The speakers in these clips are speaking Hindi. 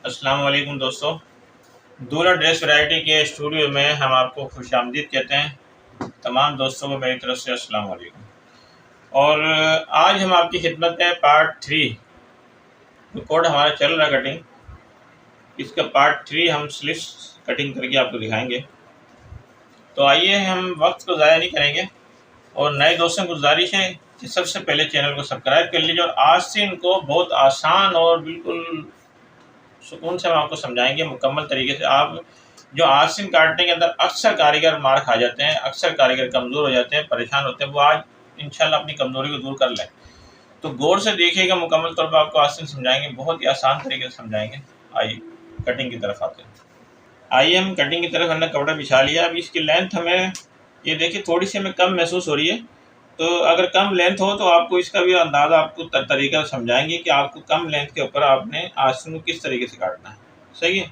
अस्सलाम वालेकुम दोस्तों। दूल्हा ड्रेस वैरायटी के स्टूडियो में हम आपको खुशामदीद कहते हैं। तमाम दोस्तों को मेरी तरफ से अस्सलाम वालेकुम। और आज हम आपकी खिदमत में पार्ट 3 जो कोड हमारा चल रहा है कटिंग, इसका पार्ट 3 हम स्लिप्स कटिंग करके आपको दिखाएंगे। तो आइए, हम वक्त को ज़ाया नहीं करेंगे और नए दोस्तों को गुजारिश है कि सबसे पहले चैनल को सब्सक्राइब कर लीजिए। और आज से इनको बहुत आसान और बिल्कुल सुकून से हम आपको समझाएंगे मुकम्मल तरीके से। आप जो आस्तीन काटने के अंदर अक्सर कारीगर मार खा जाते हैं, अक्सर कारीगर कमज़ोर हो जाते हैं, परेशान होते हैं, वो आज इंशाल्लाह अपनी कमज़ोरी को दूर कर लें। तो गौर से देखिएगा, मुकम्मल तौर पर आपको आस्तीन समझाएंगे, बहुत ही आसान तरीके से समझाएंगे। आइए कटिंग की तरफ आते हैं। आइए हम कटिंग की तरफ, हमने कपड़ा बिछा लिया। अब इसकी लेंथ हमें ये देखिए थोड़ी सी हमें कम महसूस हो रही है। तो अगर कम लेंथ हो तो आपको इसका भी अंदाज़ा आपको तरीका समझाएंगे कि आपको कम लेंथ के ऊपर आपने आस्तीन को किस तरीके से काटना है। सही है।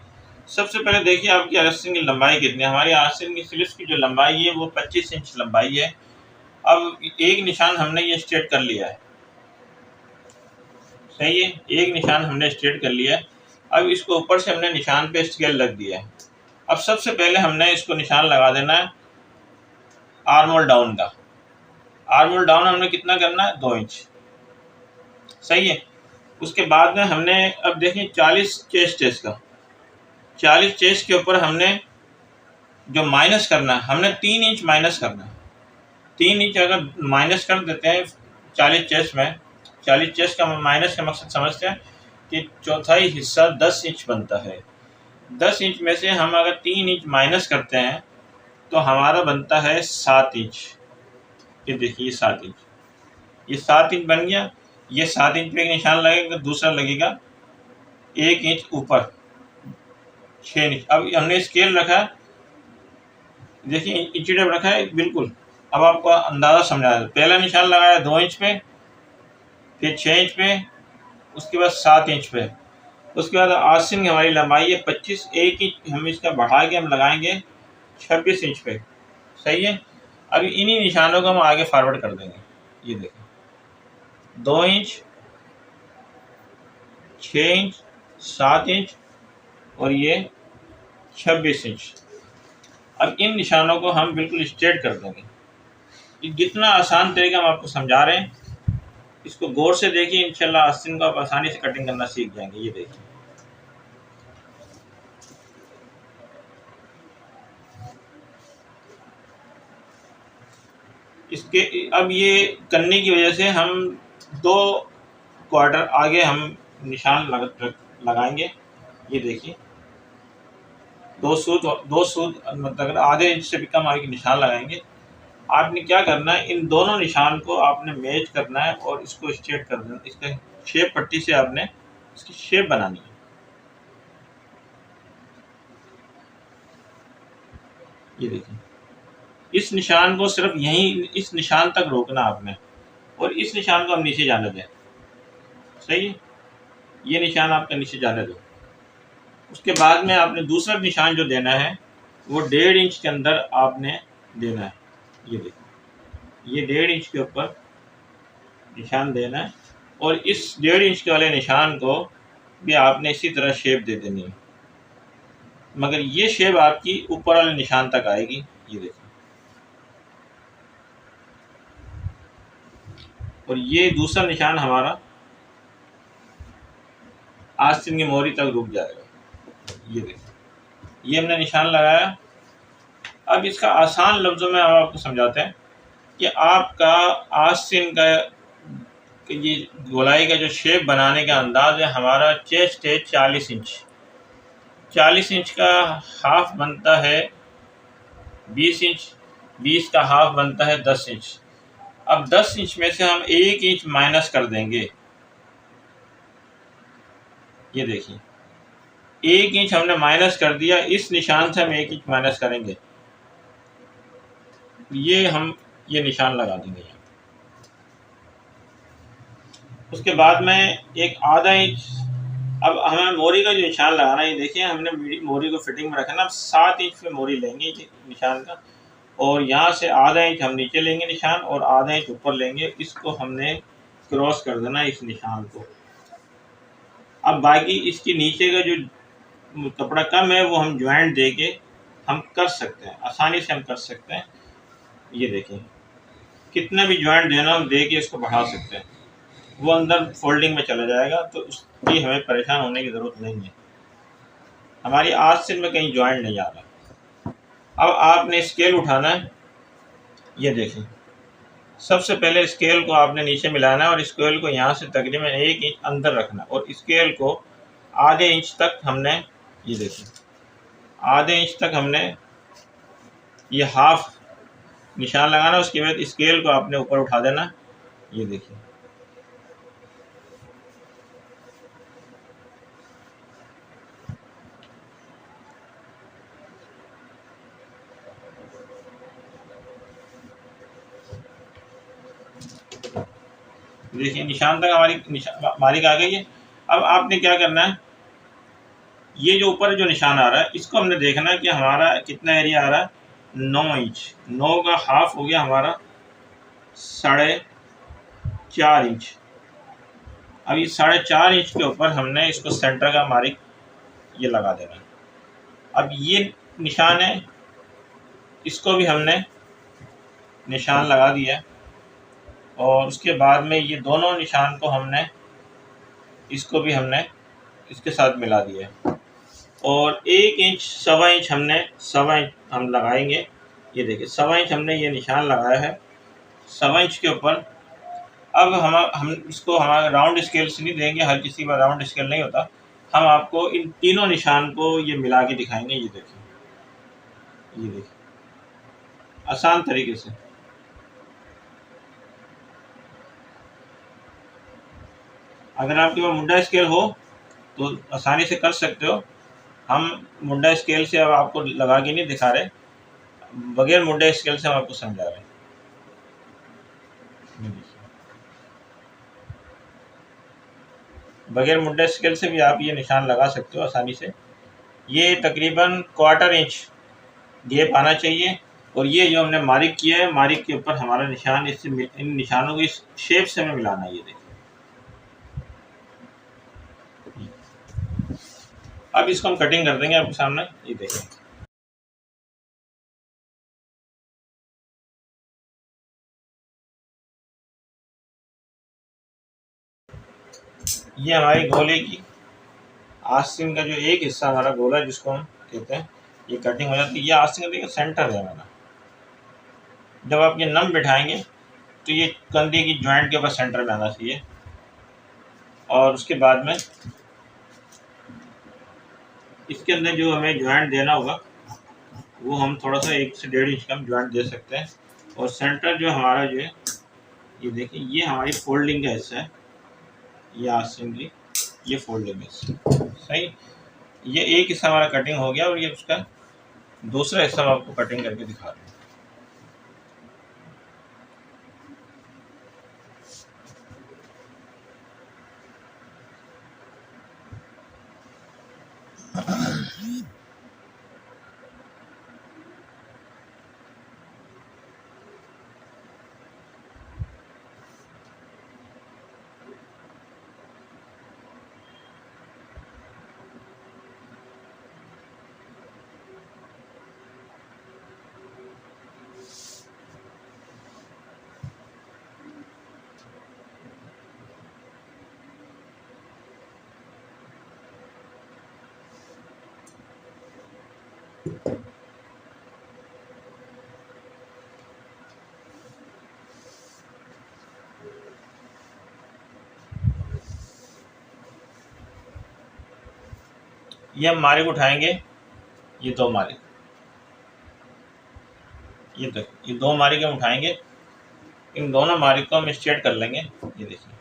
सबसे पहले देखिए आपकी आस्तीन की लंबाई कितनी है। हमारी आस्तीन की स्लिप्स की जो लंबाई है वो 25 इंच लंबाई है। अब एक निशान हमने ये स्ट्रेट कर लिया है। सही है, एक निशान हमने स्ट्रेट कर लिया है। अब इसको ऊपर से हमने निशान पे स्केल लग दिया है। अब सबसे पहले हमने इसको निशान लगा देना है आर्म होल डाउन का। आर्म होल डाउन हमने कितना करना है, 2 इंच। सही है। उसके बाद में हमने अब देखिए 40 चेस्ट है इसका। 40 चेस्ट के ऊपर हमने जो माइनस करना है, हमने 3 इंच माइनस करना है। 3 इंच अगर माइनस कर देते हैं 40 चेस्ट में, 40 चेस्ट का माइनस का मकसद समझते हैं कि चौथाई हिस्सा 10 इंच बनता है। 10 इंच में से हम अगर 3 इंच माइनस करते हैं तो हमारा बनता है 7 इंच। ये देखिए 7 इंच, ये 7 इंच बन गया। ये 7 इंच पे एक निशान लगेगा, दूसरा लगेगा 1 इंच ऊपर, 6 इंच। अब हमने स्केल रखा, देखिए इंची टेप रखा है बिल्कुल। अब आपको अंदाज़ा समझा है। पहला निशान लगाया 2 इंच पे, फिर 6 इंच पे, उसके बाद 7 इंच पे। उसके बाद आस्तीन की हमारी लंबाई है 25, 1 इंच हम इसका बढ़ा के हम लगाएंगे 26 इंच पे। सही है। अभी इन्हीं निशानों को हम आगे फॉरवर्ड कर देंगे। ये देखिए 2 इंच, 6 इंच, 7 इंच और ये 26 इंच। अब इन निशानों को हम बिल्कुल स्ट्रेट कर देंगे। ये जितना आसान तरीका हम आपको समझा रहे हैं, इसको गौर से देखिए, इंशाल्लाह आस्तीन को आप आसानी से कटिंग करना सीख जाएंगे। ये देखिए इसके अब ये करने की वजह से हम 2 क्वार्टर आगे हम निशान लगाएंगे। ये देखिए 2 सूद मतलब आधे इंच से भी कम आगे निशान लगाएंगे। आपने क्या करना है, इन दोनों निशान को आपने मैच करना है और इसको स्ट्रेट कर देना। इसका शेप पट्टी से आपने इसकी शेप बनानी है। ये देखिए इस निशान को सिर्फ यहीं इस निशान तक रोकना आपने, और इस निशान को हम नीचे जाने दें। सही है, ये निशान आपका नीचे जाने दो। उसके बाद में आपने दूसरा निशान जो देना है वो 1.5 इंच के अंदर आपने देना है। ये देखिए ये 1.5 इंच के ऊपर निशान देना है, और इस 1.5 इंच के वाले निशान को भी आपने इसी तरह शेप दे देनी है, मगर ये शेप आपकी ऊपर वाले निशान तक आएगी। ये देखिए, और ये दूसरा निशान हमारा आस्तीन की मोहरी तक रुक जाएगा। ये देखिए ये हमने निशान लगाया। अब इसका आसान लफ्ज़ों में हम आपको समझाते हैं कि आपका आस्तीन का ये गोलाई का जो शेप बनाने का अंदाज़ है, हमारा चेस्ट है 40 इंच। 40 इंच का हाफ बनता है 20 इंच, 20 का हाफ बनता है 10 इंच। अब 10 इंच में से हम 1 इंच माइनस कर देंगे। ये देखिए 1 इंच हमने माइनस कर दिया, इस निशान से हम 1 इंच माइनस करेंगे। ये निशान लगा देंगे। उसके बाद में एक आधा इंच, अब हमें मोरी का जो निशान लगाना है, देखिए हमने मोरी को फिटिंग में रखना। अब 7 इंच पे मोरी लेंगे निशान का, और यहाँ से आधा इंच हम नीचे लेंगे निशान, और आधा इंच ऊपर लेंगे। इसको हमने क्रॉस कर देना इस निशान को। अब बाकी इसके नीचे का जो कपड़ा कम है वो हम ज्वाइंट दे के हम कर सकते हैं, आसानी से हम कर सकते हैं। ये देखिए कितना भी ज्वाइंट देना हम दे के इसको बढ़ा सकते हैं, वो अंदर फोल्डिंग में चला जाएगा, तो उसकी हमें परेशान होने की ज़रूरत नहीं है। हमारी आस्तीन में कहीं ज्वाइंट नहीं आ रहा। अब आपने स्केल उठाना है, ये देखिए सबसे पहले स्केल को आपने नीचे मिलाना है और स्केल को यहाँ से तकरीबन 1 इंच अंदर रखना और स्केल को आधे इंच तक हमने, ये देखिए आधे इंच तक हमने ये हाफ निशान लगाना। उसके बाद स्केल को आपने ऊपर उठा देना, ये देखिए देखिए निशान तक हमारी मालिक आ गई है। अब आपने क्या करना है, ये जो ऊपर जो निशान आ रहा है इसको हमने देखना है कि हमारा कितना एरिया आ रहा है, 9 इंच। 9 का हाफ हो गया हमारा 4.5 इंच। अब ये 4.5 इंच के ऊपर हमने इसको सेंटर का मार्क ये लगा देना है। अब ये निशान है, इसको भी हमने निशान लगा दिया है और उसके बाद में ये दोनों निशान को हमने, इसको भी हमने इसके साथ मिला दिया है और 1 इंच 1.25 इंच हमने 1.25 इंच हम लगाएंगे। ये देखिए 1.25 इंच हमने ये निशान लगाया है 1.25 इंच के ऊपर। अब हम इसको हमारे राउंड स्केल से नहीं देंगे, हर किसी का राउंड स्केल नहीं होता। हम आपको इन तीनों निशान को ये मिला के दिखाएंगे। ये देखिए, ये देखिए आसान तरीके से। अगर आपके पास मुंडा स्केल हो तो आसानी से कर सकते हो। हम मुंडा स्केल से अब आपको लगा के नहीं दिखा रहे, बगैर मुंडा स्केल से हम आपको समझा रहे हैं। बगैर मुंडा स्केल से भी आप ये निशान लगा सकते हो आसानी से। ये तकरीबन 1/4 इंच गैप आना चाहिए और ये जो हमने मार्क किया है, मार्क के ऊपर हमारा निशान, इससे इन निशानों को इस शेप से हमें मिलाना है। ये देखिए अब इसको हम कटिंग कर देंगे आपके सामने। ये देखिए ये हमारी गोले की आस्तीन का जो एक हिस्सा हमारा गोला जिसको हम कहते हैं, ये कटिंग हो जाती है। ये आस्तीन का देखिए सेंटर है हमारा। जब आप ये नम बिठाएंगे तो ये कंधे की जॉइंट के ऊपर सेंटर में आना चाहिए और उसके बाद में इसके अंदर जो हमें ज्वाइंट देना होगा वो हम थोड़ा सा 1 से 1.5 इंच का हम ज्वाइंट दे सकते हैं। और सेंटर जो हमारा जो है, ये देखिए ये हमारी फोल्डिंग का हिस्सा है, ये आस्तीन की ये फोल्डिंग हिस्सा सही। ये एक हिस्सा हमारा कटिंग हो गया और ये उसका दूसरा हिस्सा हम आपको कटिंग करके दिखा रहे हैं। ये हम मार्क उठाएंगे, ये 2 मार्क, ये तक ये 2 मार्क हम उठाएंगे। इन दोनों मार्क को हम स्ट्रेट कर लेंगे। ये देखिए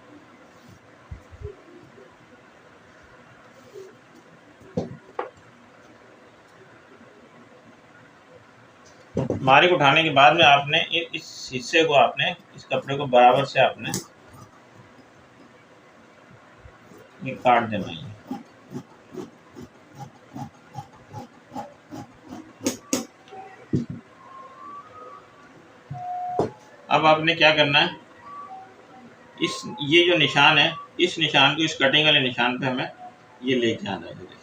मार्क उठाने के बाद में आपने इस हिस्से को, आपने इस कपड़े को बराबर से आपने ये काट देना है। अब आपने क्या करना है, ये जो निशान है, इस निशान को इस कटिंग वाले निशान पे हमें ये लेके आना है। देखिए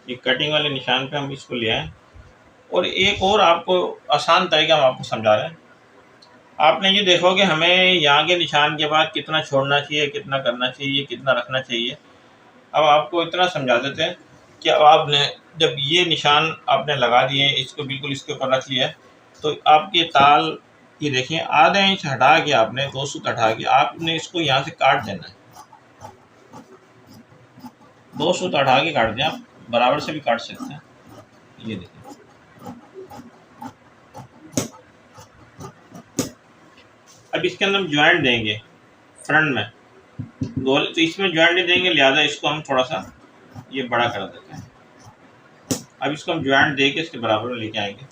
ये कटिंग वाले निशान पे हम इसको ले आए। और एक और आपको आसान तरीका हम आपको समझा रहे हैं। आपने ये देखो कि हमें यहाँ के निशान के बाद कितना छोड़ना चाहिए, कितना करना चाहिए, कितना रखना चाहिए। अब आपको इतना समझा देते हैं कि अब आपने जब ये निशान आपने लगा दिए, इसको बिल्कुल इसके ऊपर रख लिया, तो आपके ताल ये देखिए आधा इंच हटा के आपने 2 सूत हटा के आपने इसको यहाँ से काट देना है। 2 सूत हटा के काट दें, आप बराबर से भी काट सकते हैं। ये देखिए अब इसके अंदर हम ज्वाइंट देंगे फ्रंट में गोल, तो इसमें ज्वाइंट नहीं देंगे, लिहाजा इसको हम थोड़ा सा ये बड़ा कर देते हैं। अब इसको हम ज्वाइंट दे के इसके बराबर लेके आएंगे।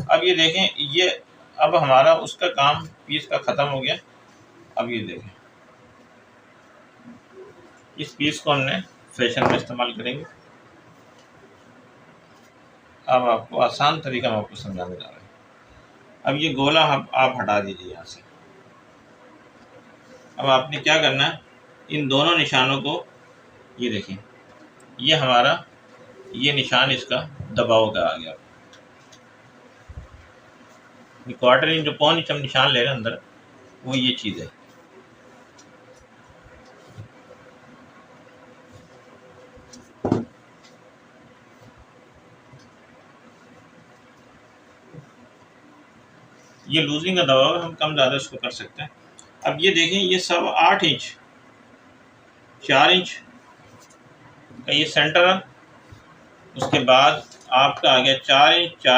अब ये देखें, ये अब हमारा उसका काम पीस का ख़त्म हो गया। अब ये देखें, इस पीस को हमने फैशन में इस्तेमाल करेंगे। अब आपको आसान तरीका मैं आपको समझाने जा रहा हूँ। अब ये गोला आप हटा दीजिए यहाँ से। अब आपने क्या करना है, इन दोनों निशानों को, ये देखिए ये हमारा ये निशान इसका दबाव का आ गया। क्वार्टर इंच जो पौन इंच हम निशान ले रहे हैं अंदर, वो ये चीज़ है। ये लूजिंग का दबाव हम कम ज़्यादा इसको कर सकते हैं। अब ये देखें, ये सब 8 इंच 4 इंच का ये सेंटर है। उसके बाद आपका आ गया 4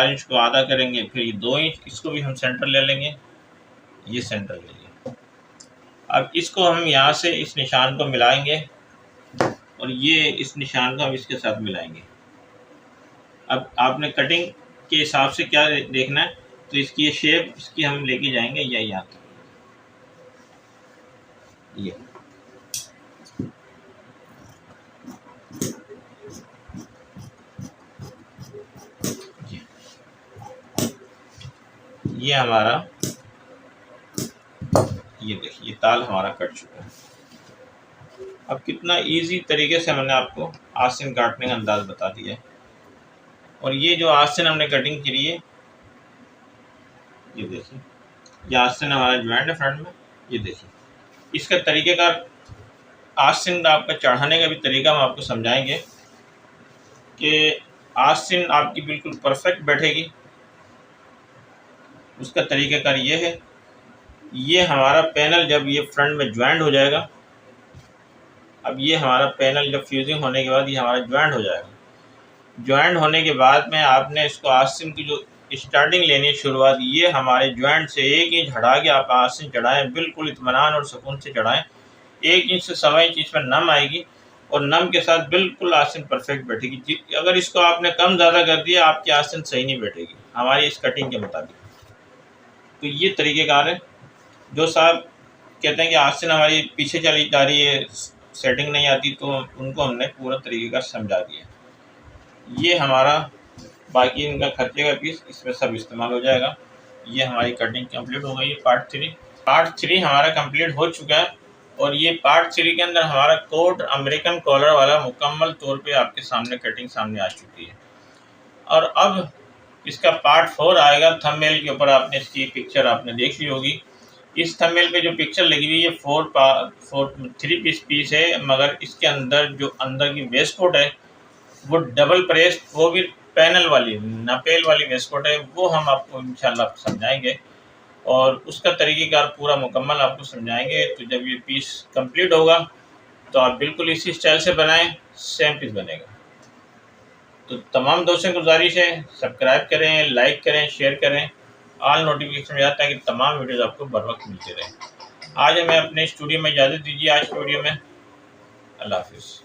इंच को आधा करेंगे, फिर ये 2 इंच, इसको भी हम सेंटर ले लेंगे, ये सेंटर ले लेंगे। अब इसको हम यहाँ से इस निशान को मिलाएंगे और ये इस निशान को हम इसके साथ मिलाएंगे। अब आपने कटिंग के हिसाब से क्या देखना है, तो इसकी ये शेप इसकी हम लेके जाएंगे या यहाँ तक, ये हमारा, ये देखिए ताल हमारा कट चुका है। अब कितना इजी तरीके से मैंने आपको आस्तीन काटने का अंदाज बता दिया है। और ये जो आस्तीन हमने कटिंग करी है, ये देखिए ये आस्तीन हमारा ज्वाइंट है फ्रंट में। ये देखिए इसका तरीक़ेकार आस्तीन आपका चढ़ाने का भी तरीका हम आपको समझाएंगे कि आस्तीन आपकी बिल्कुल परफेक्ट बैठेगी। उसका तरीक़ाकार ये है, ये हमारा पैनल जब ये फ्रंट में ज्वाइंट हो जाएगा, अब ये हमारा पैनल जब फ्यूजिंग होने के बाद ये हमारा ज्वाइंट हो जाएगा। ज्वाइंट होने के बाद में आपने इसको आस्तीन की जो स्टार्टिंग लेनी है, शुरुआत, ये हमारे ज्वाइंट से 1 इंच हटा के आप आस्तीन चढ़ाएँ, बिल्कुल इत्मीनान और सुकून से चढ़ाएँ। 1 इंच से 1.25 इंच इसमें नम आएगी और नम के साथ बिल्कुल आस्तीन परफेक्ट बैठेगी। अगर इसको आपने कम ज़्यादा कर दिया, आपकी आस्तीन सही नहीं बैठेगी हमारी इस कटिंग के मुताबिक। तो ये तरीक़ेकार है। जो साहब कहते हैं कि आस्तीन हमारी पीछे चली जा रही है, सेटिंग नहीं आती, तो उनको हमने पूरा तरीक़ेकार समझा दिया। ये हमारा बाकी इनका खर्चे का पीस इसमें सब इस्तेमाल हो जाएगा। ये हमारी कटिंग कंप्लीट हो गई है। पार्ट 3 हमारा कंप्लीट हो चुका है और ये पार्ट 3 के अंदर हमारा कोट अमेरिकन कॉलर वाला मुकम्मल तौर पे आपके सामने कटिंग सामने आ चुकी है। और अब इसका पार्ट 4 आएगा। थंबनेल के ऊपर आपने इसकी पिक्चर आपने देख ली होगी। इस थंबनेल पे जो पिक्चर लगी हुई है 3 पीस है, मगर इसके अंदर जो अंदर की वेस्ट कोट है वो डबल प्रेस, वो भी पैनल वाली नपेल वाली वेस्ट कोट है, वो हम आपको इंशाल्लाह समझाएंगे और उसका तरीक़ेकार पूरा मुकम्मल आपको समझाएंगे। तो जब ये पीस कंप्लीट होगा तो आप बिल्कुल इसी स्टाइल से बनाएं, सेम पीस बनेगा। तो तमाम दोस्तों की गुजारिश है, सब्सक्राइब करें, लाइक करें, शेयर करें, ऑल नोटिफिकेशन जाता है कि तमाम वीडियोज़ आपको बर वक्त मिलते रहें। आज हमें अपने स्टूडियो में इजाज़त दीजिए। आज के वीडियो में अल्लाह हाफिज़।